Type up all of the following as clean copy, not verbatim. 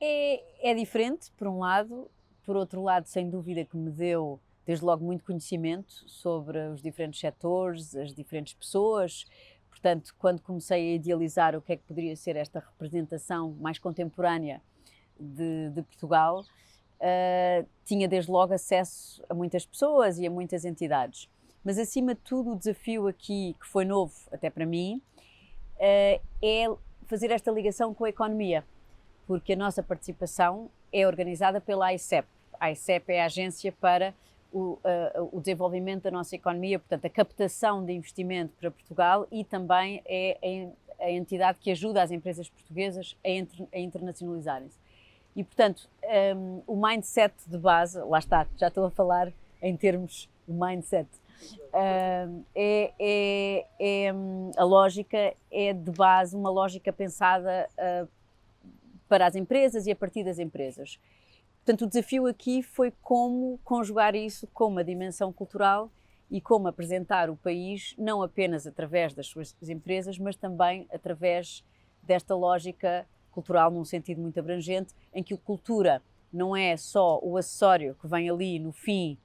É diferente, por um lado, por outro lado, sem dúvida que me deu, desde logo, muito conhecimento sobre os diferentes setores, as diferentes pessoas. Portanto, quando comecei a idealizar o que é que poderia ser esta representação mais contemporânea de Portugal, tinha desde logo acesso a muitas pessoas e a muitas entidades. Mas, acima de tudo, o desafio aqui, que foi novo até para mim, é fazer esta ligação com a economia, porque a nossa participação é organizada pela AICEP. A AICEP é a agência para o desenvolvimento da nossa economia, portanto, a captação de investimento para Portugal, e também é a entidade que ajuda as empresas portuguesas a internacionalizarem-se. E, portanto, o mindset de base, lá está, já estou a falar em termos de mindset, a lógica é de base uma lógica pensada para as empresas e a partir das empresas. Portanto, o desafio aqui foi como conjugar isso com uma dimensão cultural e como apresentar o país não apenas através das suas empresas, mas também através desta lógica cultural num sentido muito abrangente, em que a cultura não é só o acessório que vem ali no fim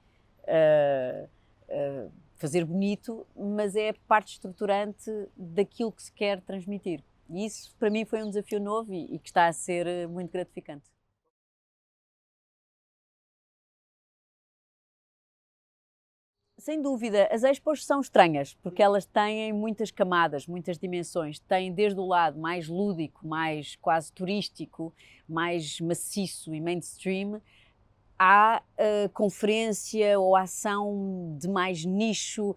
fazer bonito, mas é a parte estruturante daquilo que se quer transmitir. E isso, para mim, foi um desafio novo e que está a ser muito gratificante. Sem dúvida, as expos são estranhas, porque elas têm muitas camadas, muitas dimensões. Têm desde o lado mais lúdico, mais quase turístico, mais maciço e mainstream, há conferência ou ação de mais nicho.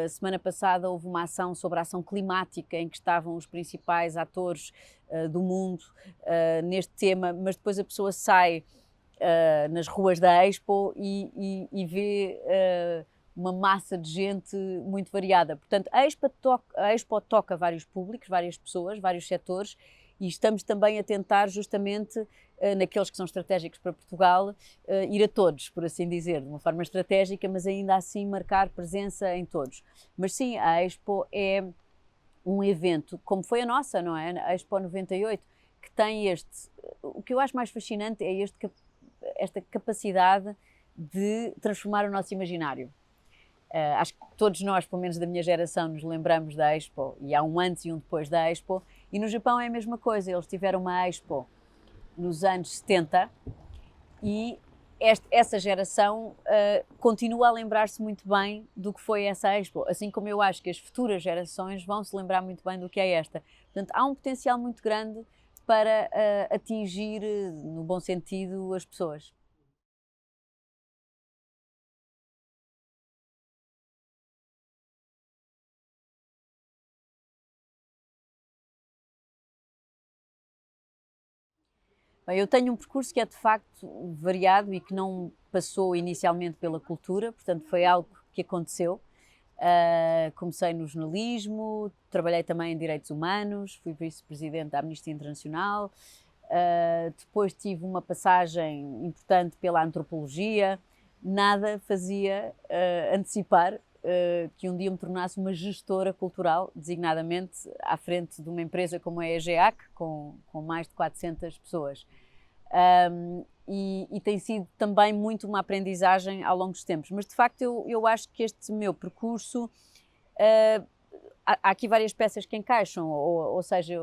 Semana passada houve uma ação sobre a ação climática em que estavam os principais atores do mundo neste tema, mas depois a pessoa sai nas ruas da Expo e vê uma massa de gente muito variada. Portanto, a Expo toca vários públicos, várias pessoas, vários setores, e estamos também a tentar justamente naqueles que são estratégicos para Portugal, ir a todos, por assim dizer, de uma forma estratégica, mas ainda assim marcar presença em todos. Mas sim, a Expo é um evento, como foi a nossa, não é? A Expo 98, que tem este... O que eu acho mais fascinante é esta capacidade de transformar o nosso imaginário. Acho que todos nós, pelo menos da minha geração, nos lembramos da Expo, e há um antes e um depois da Expo, e no Japão é a mesma coisa. Eles tiveram uma Expo nos anos 70 e essa geração continua a lembrar-se muito bem do que foi essa Expo, assim como eu acho que as futuras gerações vão se lembrar muito bem do que é esta. Portanto, há um potencial muito grande para atingir, no bom sentido, as pessoas. Bem, eu tenho um percurso que é de facto variado e que não passou inicialmente pela cultura, portanto foi algo que aconteceu. Comecei no jornalismo, trabalhei também em direitos humanos, fui vice-presidente da Amnistia Internacional, depois tive uma passagem importante pela antropologia. Nada fazia antecipar que um dia me tornasse uma gestora cultural, designadamente à frente de uma empresa como é a EGEAC, com mais de 400 pessoas. E tem sido também muito uma aprendizagem ao longo dos tempos. Mas, de facto, eu acho que este meu percurso, há aqui várias peças que encaixam, ou seja,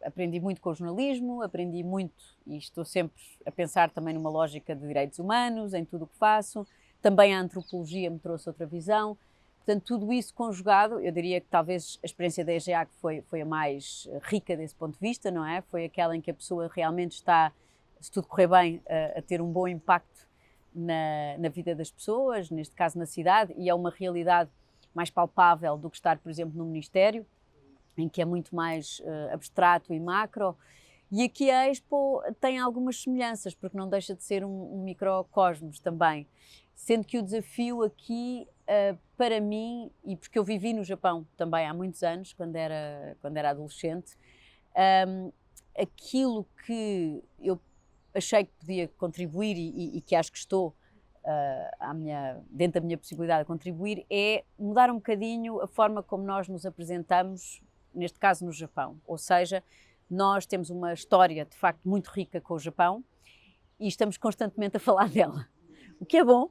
aprendi muito com o jornalismo, aprendi muito e estou sempre a pensar também numa lógica de direitos humanos, em tudo o que faço. Também a antropologia me trouxe outra visão. Portanto, tudo isso conjugado, eu diria que talvez a experiência da EGEAC foi a mais rica desse ponto de vista, não é? Foi aquela em que a pessoa realmente está, se tudo correr bem, a ter um bom impacto na vida das pessoas, neste caso na cidade, e é uma realidade mais palpável do que estar, por exemplo, no Ministério, em que é muito mais abstrato e macro. E aqui a Expo tem algumas semelhanças, porque não deixa de ser um microcosmos também. Sendo que o desafio aqui, para mim, e porque eu vivi no Japão também há muitos anos, quando era adolescente, aquilo que eu achei que podia contribuir e que acho que estou dentro da minha possibilidade de contribuir, é mudar um bocadinho a forma como nós nos apresentamos, neste caso no Japão. Ou seja, Nós temos uma história, de facto, muito rica com o Japão e estamos constantemente a falar dela, o que é bom.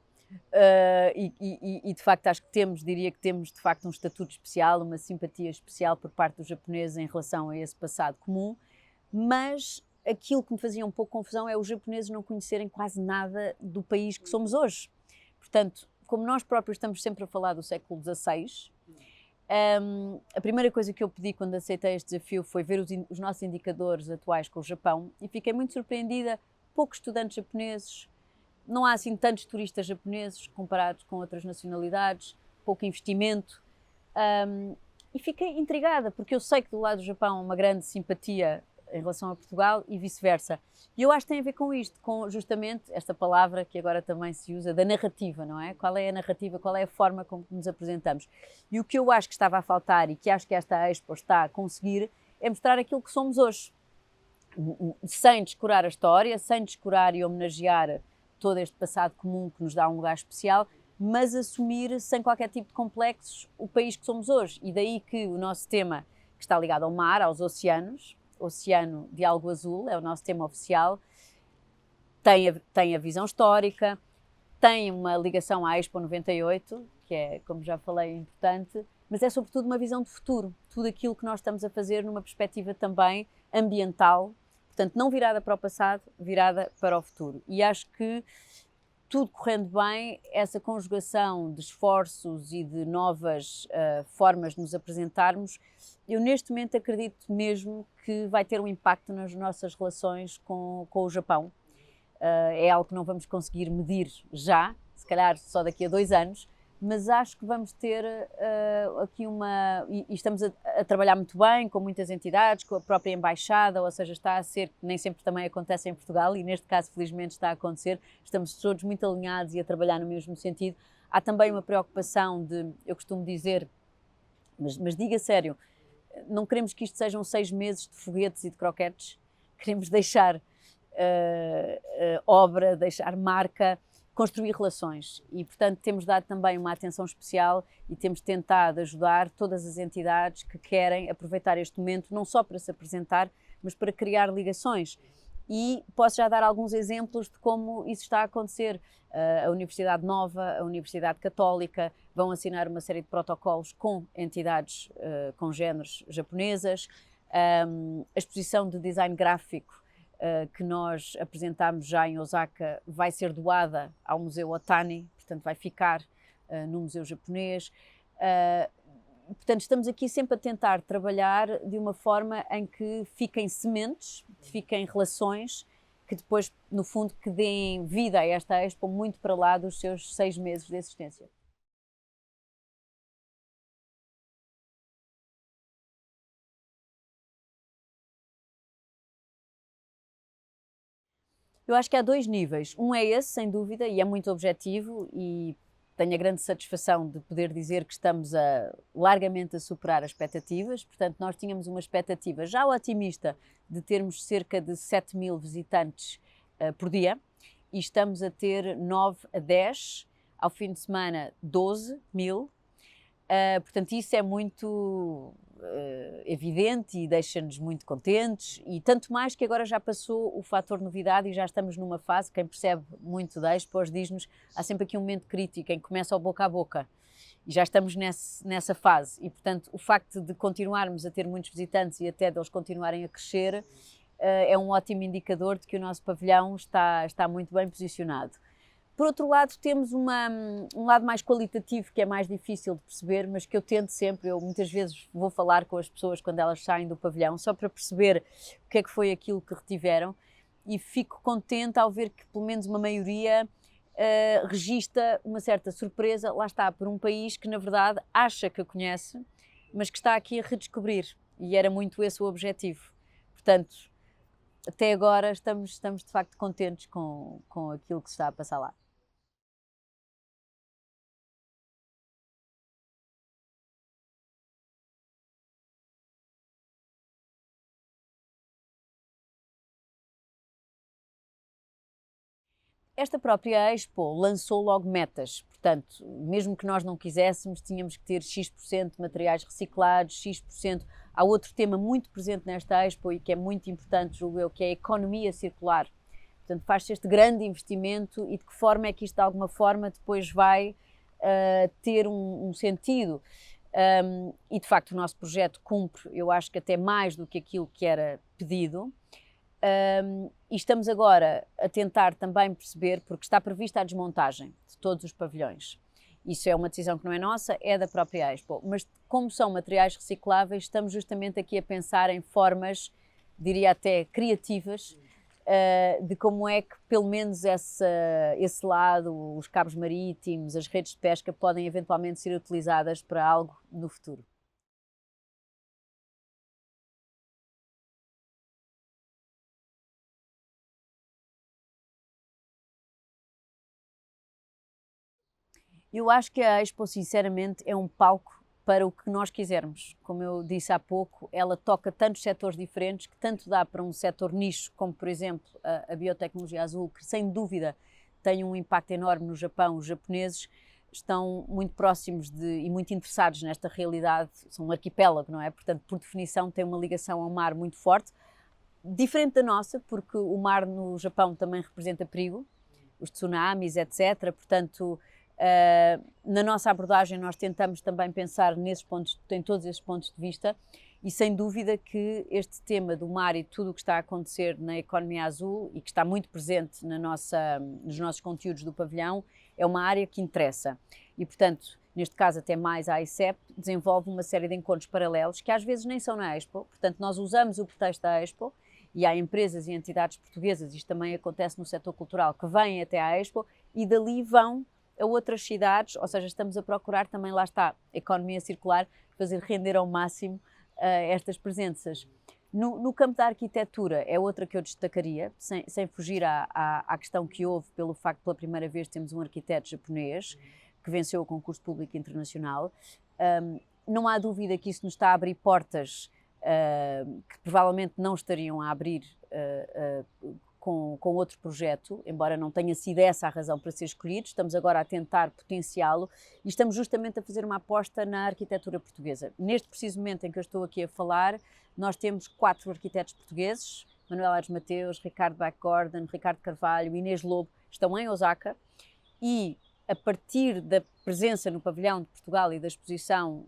E de facto acho que diria que temos de facto um estatuto especial, uma simpatia especial por parte dos japoneses em relação a esse passado comum, mas aquilo que me fazia um pouco confusão é os japoneses não conhecerem quase nada do país que somos hoje. Portanto, como nós próprios estamos sempre a falar do século XVI, a primeira coisa que eu pedi quando aceitei este desafio foi ver os nossos indicadores atuais com o Japão e fiquei muito surpreendida. Poucos estudantes japoneses, não há assim tantos turistas japoneses comparados com outras nacionalidades, pouco investimento. E fiquei intrigada, porque eu sei que do lado do Japão há uma grande simpatia em relação a Portugal e vice-versa. E eu acho que tem a ver com isto, com justamente esta palavra que agora também se usa, da narrativa, não é? Qual é a narrativa, qual é a forma como nos apresentamos? E o que eu acho que estava a faltar e que acho que esta Expo está a conseguir é mostrar aquilo que somos hoje, sem descurar a história, sem descurar e homenagear todo este passado comum que nos dá um lugar especial, mas assumir sem qualquer tipo de complexos o país que somos hoje. E daí que o nosso tema, que está ligado ao mar, aos oceanos, Oceano de Algo Azul, é o nosso tema oficial, tem a visão histórica, tem uma ligação à Expo 98, que é, como já falei, importante, mas é sobretudo uma visão de futuro, tudo aquilo que nós estamos a fazer numa perspectiva também ambiental, portanto não virada para o passado, virada para o futuro. E acho que tudo correndo bem, essa conjugação de esforços e de novas formas de nos apresentarmos, eu neste momento acredito mesmo que vai ter um impacto nas nossas relações com o Japão. É algo que não vamos conseguir medir já, se calhar só daqui a 2 anos, mas acho que vamos ter aqui e estamos a trabalhar muito bem com muitas entidades, com a própria embaixada, ou seja, está a ser, nem sempre também acontece em Portugal e neste caso felizmente está a acontecer, estamos todos muito alinhados e a trabalhar no mesmo sentido. Há também uma preocupação eu costumo dizer, mas diga sério, não queremos que isto sejam 6 meses de foguetes e de croquetes, queremos deixar obra, deixar marca, construir relações e, portanto, temos dado também uma atenção especial e temos tentado ajudar todas as entidades que querem aproveitar este momento, não só para se apresentar, mas para criar ligações. E posso já dar alguns exemplos de como isso está a acontecer. A Universidade Nova, a Universidade Católica vão assinar uma série de protocolos com entidades congêneres japonesas. A exposição de design gráfico que nós apresentámos já em Osaka vai ser doada ao Museu Otani, portanto vai ficar no Museu Japonês. Portanto, estamos aqui sempre a tentar trabalhar de uma forma em que fiquem sementes, fiquem relações, que depois, no fundo, que deem vida a esta Expo muito para lá dos seus 6 meses de existência. Eu acho que há 2 níveis. Um é esse, sem dúvida, e é muito objetivo e tenho a grande satisfação de poder dizer que estamos largamente a superar as expectativas. Portanto, nós tínhamos uma expectativa já otimista de termos cerca de 7.000 visitantes por dia e estamos a ter 9 a 10, ao fim de semana 12.000. Portanto, isso é muito evidente e deixa-nos muito contentes e tanto mais que agora já passou o fator novidade e já estamos numa fase, quem percebe muito da Expo diz-nos, há sempre aqui um momento crítico em que começa o boca a boca e já estamos nessa fase e, portanto, o facto de continuarmos a ter muitos visitantes e até deles continuarem a crescer é um ótimo indicador de que o nosso pavilhão está muito bem posicionado. Por outro lado, temos um lado mais qualitativo que é mais difícil de perceber, mas que eu tento sempre, eu muitas vezes vou falar com as pessoas quando elas saem do pavilhão, só para perceber o que é que foi aquilo que retiveram e fico contente ao ver que pelo menos uma maioria registra uma certa surpresa, lá está, por um país que na verdade acha que conhece, mas que está aqui a redescobrir e era muito esse o objetivo. Portanto, até agora estamos de facto contentes com aquilo que se está a passar lá. Esta própria Expo lançou logo metas, portanto, mesmo que nós não quiséssemos, tínhamos que ter X% de materiais reciclados, X%. Há outro tema muito presente nesta Expo e que é muito importante, julgo eu, que é a economia circular. Portanto, faz-se este grande investimento e de que forma é que isto, de alguma forma, depois vai ter um sentido. E, de facto, o nosso projeto cumpre, eu acho que até mais do que aquilo que era pedido. E estamos agora a tentar também perceber, porque está prevista a desmontagem de todos os pavilhões. Isso é uma decisão que não é nossa, é da própria Expo. Mas como são materiais recicláveis, estamos justamente aqui a pensar em formas, diria até criativas, de como é que pelo menos esse lado, os cabos marítimos, as redes de pesca, podem eventualmente ser utilizadas para algo no futuro. Eu acho que a Expo, sinceramente, é um palco para o que nós quisermos. Como eu disse há pouco, ela toca tantos setores diferentes que tanto dá para um setor nicho, como por exemplo a biotecnologia azul, que sem dúvida tem um impacto enorme no Japão. Os japoneses estão muito próximos e muito interessados nesta realidade, são um arquipélago, não é? Portanto, por definição, tem uma ligação ao mar muito forte, diferente da nossa, porque o mar no Japão também representa perigo, os tsunamis, etc. Portanto, na nossa abordagem nós tentamos também pensar nesses pontos, em todos esses pontos de vista, e sem dúvida que este tema do mar e tudo o que está a acontecer na economia azul e que está muito presente nos nossos conteúdos do pavilhão é uma área que interessa. E, portanto, neste caso até mais a ICEP desenvolve uma série de encontros paralelos que às vezes nem são na Expo. Portanto, nós usamos o pretexto da Expo e há empresas e entidades portuguesas, isto também acontece no setor cultural, que vêm até à Expo e dali vão a outras cidades, ou seja, estamos a procurar também, lá está, economia circular, fazer render ao máximo estas presenças. No campo da arquitetura é outra que eu destacaria, sem fugir à questão que houve pelo facto de pela primeira vez temos um arquiteto japonês que venceu o concurso público internacional. Não há dúvida que isso nos está a abrir portas que provavelmente não estariam a abrir com outro projeto, embora não tenha sido essa a razão para ser escolhido. Estamos agora a tentar potenciá-lo e estamos justamente a fazer uma aposta na arquitetura portuguesa. Neste preciso momento em que eu estou aqui a falar, nós temos 4 arquitetos portugueses, Manuel Aires Mateus, Ricardo Back-Gordon, Ricardo Carvalho, Inês Lobo, estão em Osaka e a partir da presença no pavilhão de Portugal e da exposição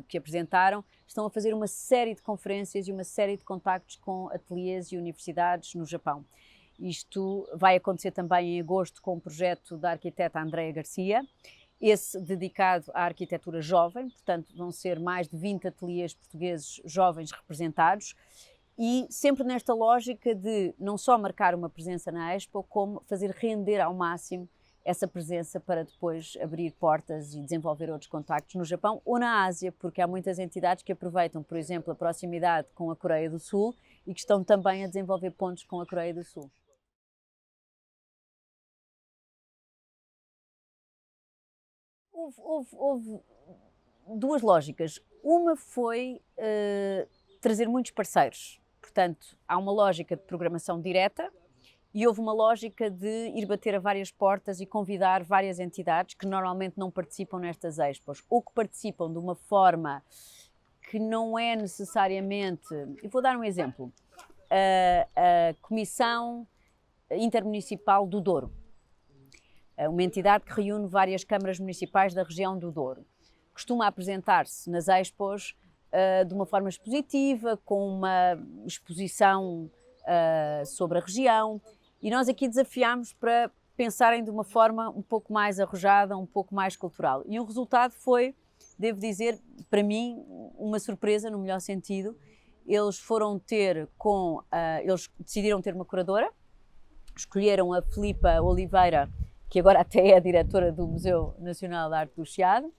que apresentaram, estão a fazer uma série de conferências e uma série de contactos com ateliês e universidades no Japão. Isto vai acontecer também em agosto com o projeto da arquiteta Andreia Garcia, esse dedicado à arquitetura jovem, portanto vão ser mais de 20 ateliês portugueses jovens representados e sempre nesta lógica de não só marcar uma presença na Expo, como fazer render ao máximo essa presença para depois abrir portas e desenvolver outros contactos no Japão ou na Ásia, porque há muitas entidades que aproveitam, por exemplo, a proximidade com a Coreia do Sul e que estão também a desenvolver pontos com a Coreia do Sul. Houve duas lógicas. Uma foi trazer muitos parceiros. Portanto, há uma lógica de programação direta e houve uma lógica de ir bater a várias portas e convidar várias entidades que normalmente não participam nestas expos ou que participam de uma forma que não é necessariamente... Eu vou dar um exemplo. A Comissão Intermunicipal do Douro, uma entidade que reúne várias câmaras municipais da região do Douro. Costuma apresentar-se nas expos de uma forma expositiva, com uma exposição sobre a região, e nós aqui desafiámos para pensarem de uma forma um pouco mais arrojada, um pouco mais cultural. E o resultado foi, devo dizer, para mim, uma surpresa, no melhor sentido. Eles eles decidiram ter uma curadora, escolheram a Filipa Oliveira, que agora até é a diretora do Museu Nacional de Arte do Chiado.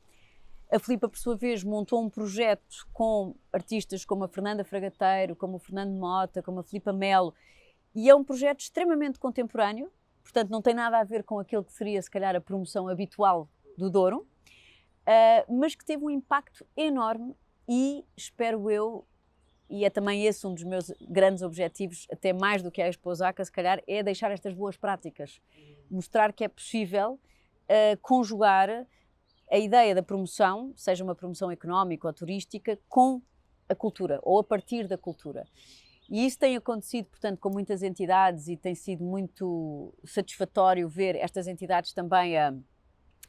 A Filipa, por sua vez, montou um projeto com artistas como a Fernanda Fragateiro, como o Fernando Mota, como a Filipa Melo, e é um projeto extremamente contemporâneo, portanto não tem nada a ver com aquilo que seria, se calhar, a promoção habitual do Douro, mas que teve um impacto enorme e, espero eu, e é também esse um dos meus grandes objetivos, até mais do que a Expo Osaka, se calhar, é deixar estas boas práticas. Mostrar que é possível conjugar a ideia da promoção, seja uma promoção económica ou turística, com a cultura, ou a partir da cultura. E isso tem acontecido, portanto, com muitas entidades e tem sido muito satisfatório ver estas entidades também a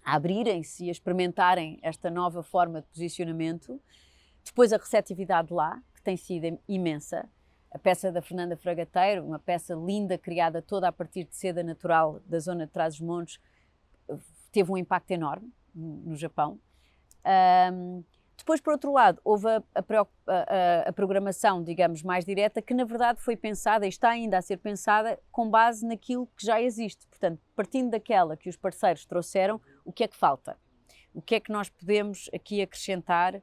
abrirem-se e a experimentarem esta nova forma de posicionamento. Depois a receptividade lá, que tem sido imensa. A peça da Fernanda Fragateiro, uma peça linda, criada toda a partir de seda natural da zona de Trás-os-Montes, teve um impacto enorme no Japão. Depois, por outro lado, houve a programação, digamos, mais direta, que na verdade foi pensada e está ainda a ser pensada com base naquilo que já existe. Portanto, partindo daquela que os parceiros trouxeram, o que é que falta? O que é que nós podemos aqui acrescentar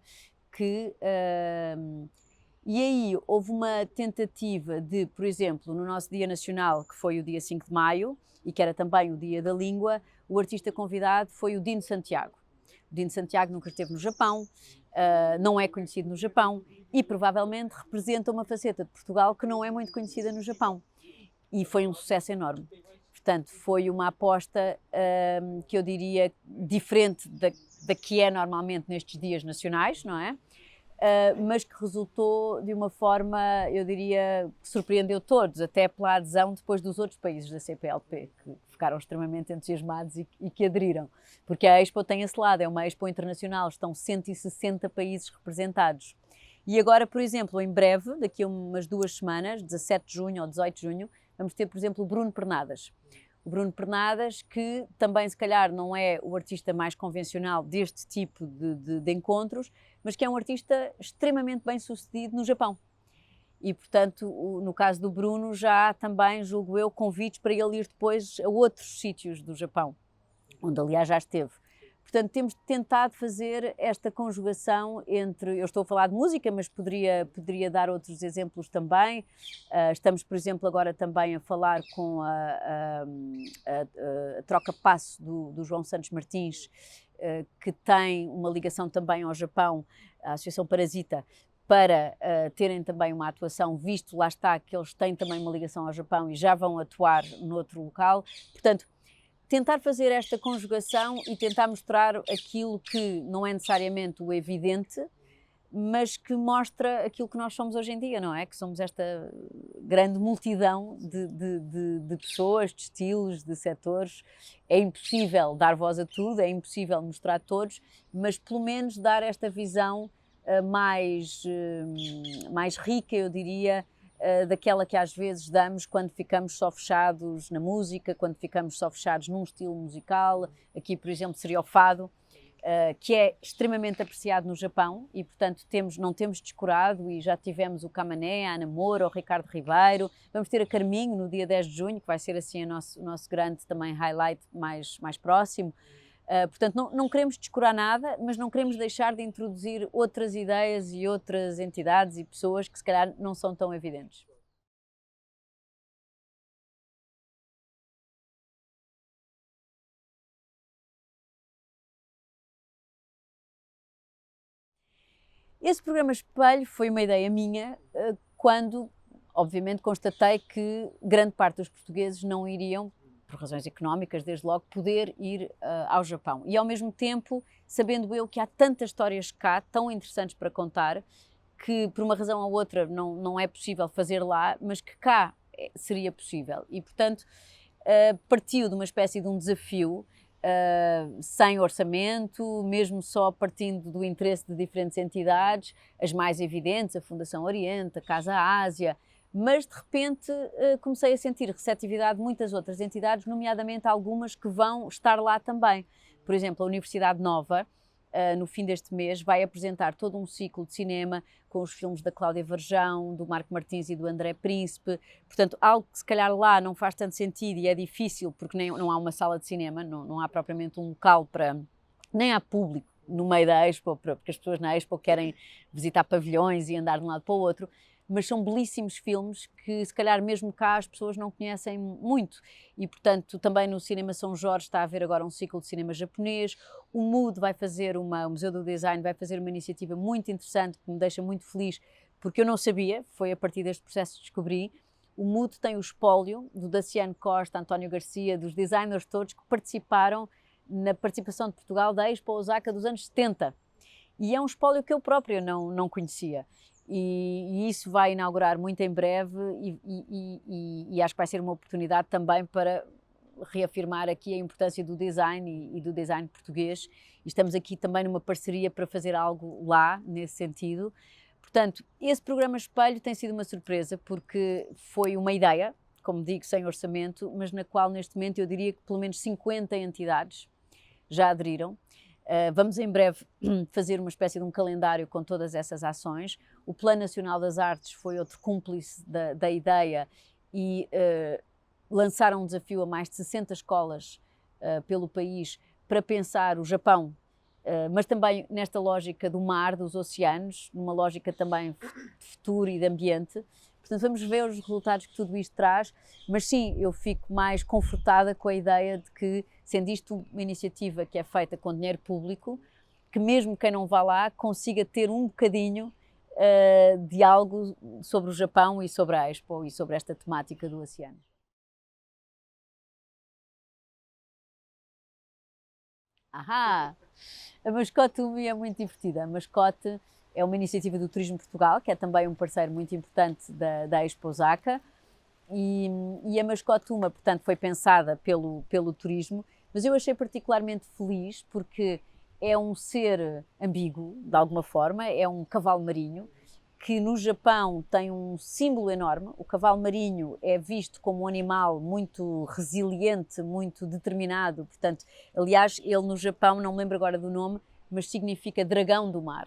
E aí houve uma tentativa de, por exemplo, no nosso Dia Nacional, que foi o dia 5 de maio, e que era também o Dia da Língua, o artista convidado foi o Dino Santiago. O Dino Santiago nunca esteve no Japão, não é conhecido no Japão e provavelmente representa uma faceta de Portugal que não é muito conhecida no Japão. E foi um sucesso enorme. Portanto, foi uma aposta que eu diria diferente da que é normalmente nestes dias nacionais, não é? Mas que resultou de uma forma, eu diria, que surpreendeu todos, até pela adesão depois dos outros países da CPLP, que ficaram extremamente entusiasmados e que aderiram. Porque a Expo tem esse lado, é uma Expo internacional, estão 160 países representados. E agora, por exemplo, em breve, daqui a umas 2 semanas, 17 de junho ou 18 de junho, vamos ter, por exemplo, o Bruno Pernadas. O Bruno Pernadas, que também se calhar não é o artista mais convencional deste tipo de encontros, mas que é um artista extremamente bem sucedido no Japão. E, portanto, no caso do Bruno, já há também, julgo eu, convites para ele ir depois a outros sítios do Japão, onde aliás já esteve. Portanto, temos tentado fazer esta conjugação entre, eu estou a falar de música, mas poderia dar outros exemplos também. Estamos, por exemplo, agora também a falar com a Troca-Passo do João Santos Martins, que tem uma ligação também ao Japão, a Associação Parasita, para terem também uma atuação, visto, lá está, que eles têm também uma ligação ao Japão e já vão atuar noutro local. Portanto, tentar fazer esta conjugação e tentar mostrar aquilo que não é necessariamente o evidente, mas que mostra aquilo que nós somos hoje em dia, não é? Que somos esta grande multidão de pessoas, de estilos, de setores. É impossível dar voz a tudo, é impossível mostrar a todos, mas pelo menos dar esta visão mais rica, eu diria, daquela que às vezes damos quando ficamos só fechados na música, quando ficamos só fechados num estilo musical. Aqui, por exemplo, seria o fado, que é extremamente apreciado no Japão e, portanto, não temos descurado, e já tivemos o Camané, a Ana Moura, o Ricardo Ribeiro. Vamos ter a Carminho no dia 10 de junho, que vai ser assim o nosso grande também highlight mais próximo. Portanto, não queremos descurar nada, mas não queremos deixar de introduzir outras ideias e outras entidades e pessoas que se calhar não são tão evidentes. Esse programa Espelho foi uma ideia minha quando, obviamente, constatei que grande parte dos portugueses não iriam, por razões económicas, desde logo, poder ir ao Japão. E, ao mesmo tempo, sabendo eu que há tantas histórias cá, tão interessantes para contar, que por uma razão ou outra não é possível fazer lá, mas que cá seria possível. E, portanto, partiu de uma espécie de um desafio, sem orçamento, mesmo só partindo do interesse de diferentes entidades, as mais evidentes, a Fundação Oriente, a Casa Ásia, mas de repente comecei a sentir receptividade de muitas outras entidades, nomeadamente algumas que vão estar lá também. Por exemplo, a Universidade Nova, no fim deste mês, vai apresentar todo um ciclo de cinema com os filmes da Cláudia Varjão, do Marco Martins e do André Príncipe. Portanto, algo que se calhar lá não faz tanto sentido e é difícil, porque não há uma sala de cinema, não há propriamente um local para... nem há público no meio da Expo, porque as pessoas na Expo querem visitar pavilhões e andar de um lado para o outro, mas são belíssimos filmes que se calhar mesmo cá as pessoas não conhecem muito. E, portanto, também no Cinema São Jorge está a haver agora um ciclo de cinema japonês. O MUD vai fazer o Museu do Design vai fazer uma iniciativa muito interessante que me deixa muito feliz, porque eu não sabia, foi a partir deste processo que descobri. O MUD tem o espólio do Daciano Costa, António Garcia, dos designers todos que participaram na participação de Portugal da Expo Osaka dos anos 70. E é um espólio que eu própria não conhecia. e isso vai inaugurar muito em breve e acho que vai ser uma oportunidade também para reafirmar aqui a importância do design e do design português, e estamos aqui também numa parceria para fazer algo lá, nesse sentido. Portanto, esse programa Espelho tem sido uma surpresa, porque foi uma ideia, como digo, sem orçamento, mas na qual neste momento eu diria que pelo menos 50 entidades já aderiram. Vamos em breve fazer uma espécie de um calendário com todas essas ações. O Plano Nacional das Artes foi outro cúmplice da ideia e lançaram um desafio a mais de 60 escolas pelo país para pensar o Japão, mas também nesta lógica do mar, dos oceanos, numa lógica também de futuro e de ambiente. Portanto, vamos ver os resultados que tudo isto traz, mas sim, eu fico mais confortada com a ideia de que, sendo isto uma iniciativa que é feita com dinheiro público, que mesmo quem não vá lá consiga ter um bocadinho de algo sobre o Japão e sobre a Expo e sobre esta temática do oceano. Ahá! A Mascote Umi é muito divertida. A Mascote é uma iniciativa do Turismo Portugal, que é também um parceiro muito importante da Expo Osaka, e a Mascote Uma, portanto, foi pensada pelo turismo, mas eu achei particularmente feliz porque é um ser ambíguo, de alguma forma, é um cavalo marinho, que no Japão tem um símbolo enorme. O cavalo marinho é visto como um animal muito resiliente, muito determinado. Portanto, aliás, ele no Japão, não me lembro agora do nome, mas significa dragão do mar.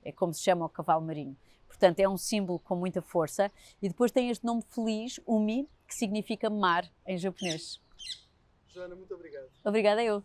É como se chama o cavalo marinho. Portanto, é um símbolo com muita força. E depois tem este nome feliz, Umi, que significa mar em japonês. Joana, muito obrigado. Obrigada eu.